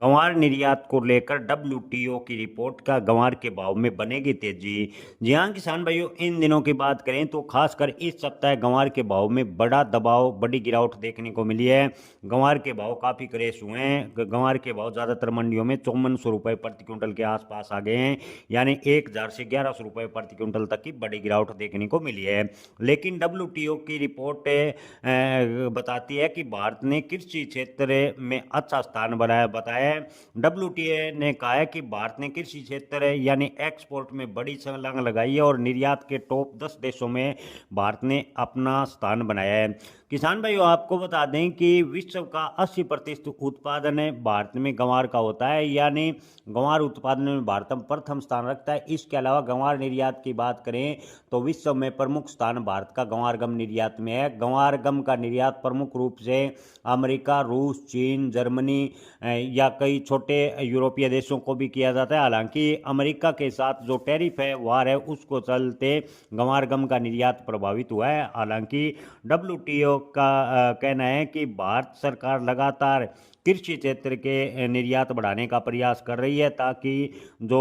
गंवार निर्यात को लेकर डब्ल्यूटीओ की रिपोर्ट का गंवार के भाव में बनेगी तेजी। जी हाँ किसान भाइयों, इन दिनों की बात करें तो खासकर इस सप्ताह गंवार के भाव में बड़ा दबाव, बड़ी गिरावट देखने को मिली है। गंवार के भाव काफ़ी क्रेश हुए हैं। गंवार के भाव ज़्यादातर मंडियों में 5400 रुपये प्रति क्विंटल के आसपास आ गए हैं, यानी 1000 से 1100 रुपये प्रति क्विंटल तक की बड़ी गिरावट देखने को मिली है। लेकिन डब्ल्यूटीओ की रिपोर्ट बताती है कि भारत ने कृषि क्षेत्र में अच्छा स्थान बनाया बताया है। डब्ल्यूटीए ने कहा है कि भारत ने कृषि क्षेत्र यानी एक्सपोर्ट में बड़ी छलांग लगाई है और निर्यात के टॉप 10 देशों में भारत ने अपना स्थान बनाया है। किसान भाइयों, आपको बता दें कि विश्व का 80% उत्पादन भारत में गंवार का होता है, यानी गंवार उत्पादन में भारत प्रथम स्थान रखता है। इसके अलावा गंवार निर्यात की बात करें तो विश्व में प्रमुख स्थान भारत का गंवार गम निर्यात में है। गंवार गम का निर्यात प्रमुख रूप से अमेरिका, रूस, चीन, जर्मनी या कई छोटे यूरोपीय देशों को भी किया जाता है। हालांकि अमेरिका के साथ जो टैरिफ है वार है उसको चलते गंवार गम का निर्यात प्रभावित हुआ है। हालांकि डब्ल्यूटीओ का कहना है कि भारत सरकार लगातार कृषि क्षेत्र के निर्यात बढ़ाने का प्रयास कर रही है ताकि जो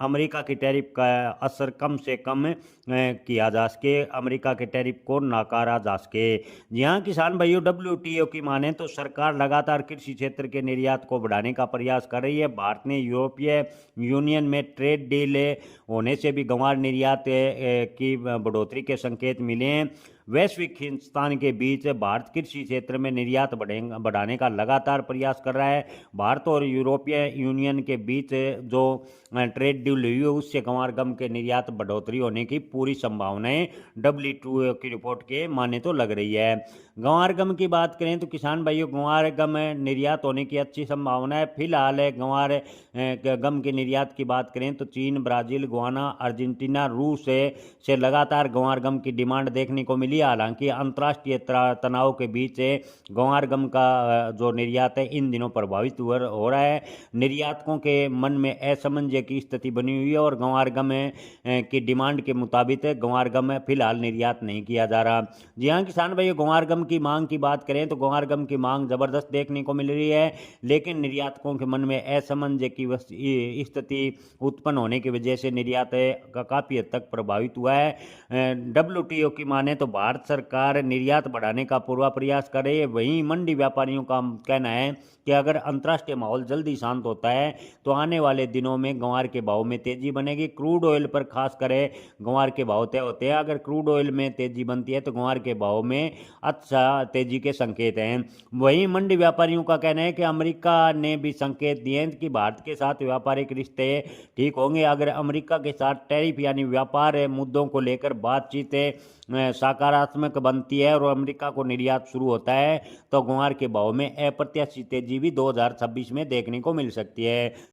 अमेरिका की टैरिफ का असर कम से कम किया जा सके, अमेरिका के टैरिफ को नकारा जा सके। जी हाँ किसान भाइयों, डब्ल्यूटीओ की माने तो सरकार लगातार कृषि क्षेत्र के निर्यात को बढ़ाने का प्रयास कर रही है। भारत ने यूरोपीय यूनियन में ट्रेड डील होने से भी गंवार निर्यात की बढ़ोतरी के संकेत मिले हैं। वैश्विक हिंदुस्तान के बीच भारत कृषि क्षेत्र में निर्यात बढ़ाने का लगातार प्रयास कर रहा है। भारत और यूरोपीय यूनियन के बीच जो ट्रेड डील हुई है उससे गंवार गम के निर्यात बढ़ोतरी होने की पूरी संभावनाएं डब्ल्यूटीओ की रिपोर्ट के माने तो लग रही है। गंवार गम की बात करें तो किसान भाइयों, गंवार गम निर्यात होने की अच्छी संभावना है। फिलहाल गंवार गम के निर्यात की बात करें तो चीन, ब्राजील, गुआना, अर्जेंटीना, रूस से लगातार गंवार गम की डिमांड देखने को मिली। हालांकि अंतर्राष्ट्रीय तनाव के बीच गंवार गम का जो निर्यात है इन दिनों प्रभावित हो रहा है। निर्यातकों के मन में असमंजस की स्थिति बनी हुई है और गंवार गम की डिमांड के मुताबिक गंवार गम फिलहाल निर्यात नहीं किया जा रहा। जी हाँ किसान भाई, गंवार गम की मांग की बात करें तो गंवार गम की मांग जबरदस्त देखने को मिल रही है, लेकिन निर्यातकों के मन में असमंजस की स्थिति उत्पन्न होने की वजह से निर्यात का काफ़ी हद तक प्रभावित हुआ है। डब्ल्यूटीओ की माने तो भारत सरकार निर्यात बढ़ाने का पूरा प्रयास कर रही है। वहीं मंडी व्यापारियों का कहना है कि अगर अंतर्राष्ट्रीय माहौल जल्दी शांत होता है तो आने वाले दिनों में गंवार के भाव में तेजी बनेगी। क्रूड ऑयल पर खास करे गंवार के भाव तय होते हैं। अगर क्रूड ऑयल में तेजी बनती है तो गंवार के भाव में अच्छा तेजी के संकेत हैं। वहीं मंडी व्यापारियों का कहना है कि अमेरिका ने भी संकेत दिए हैं कि भारत के साथ व्यापारिक रिश्ते ठीक होंगे। अगर अमेरिका के साथ टैरिफ यानी व्यापार मुद्दों को लेकर बातचीत सकारात्मक बनती है और अमेरिका को निर्यात शुरू होता है तो गंवार के भाव में अप्रत्याशित तेजी भी 2026 में देखने को मिल सकती है।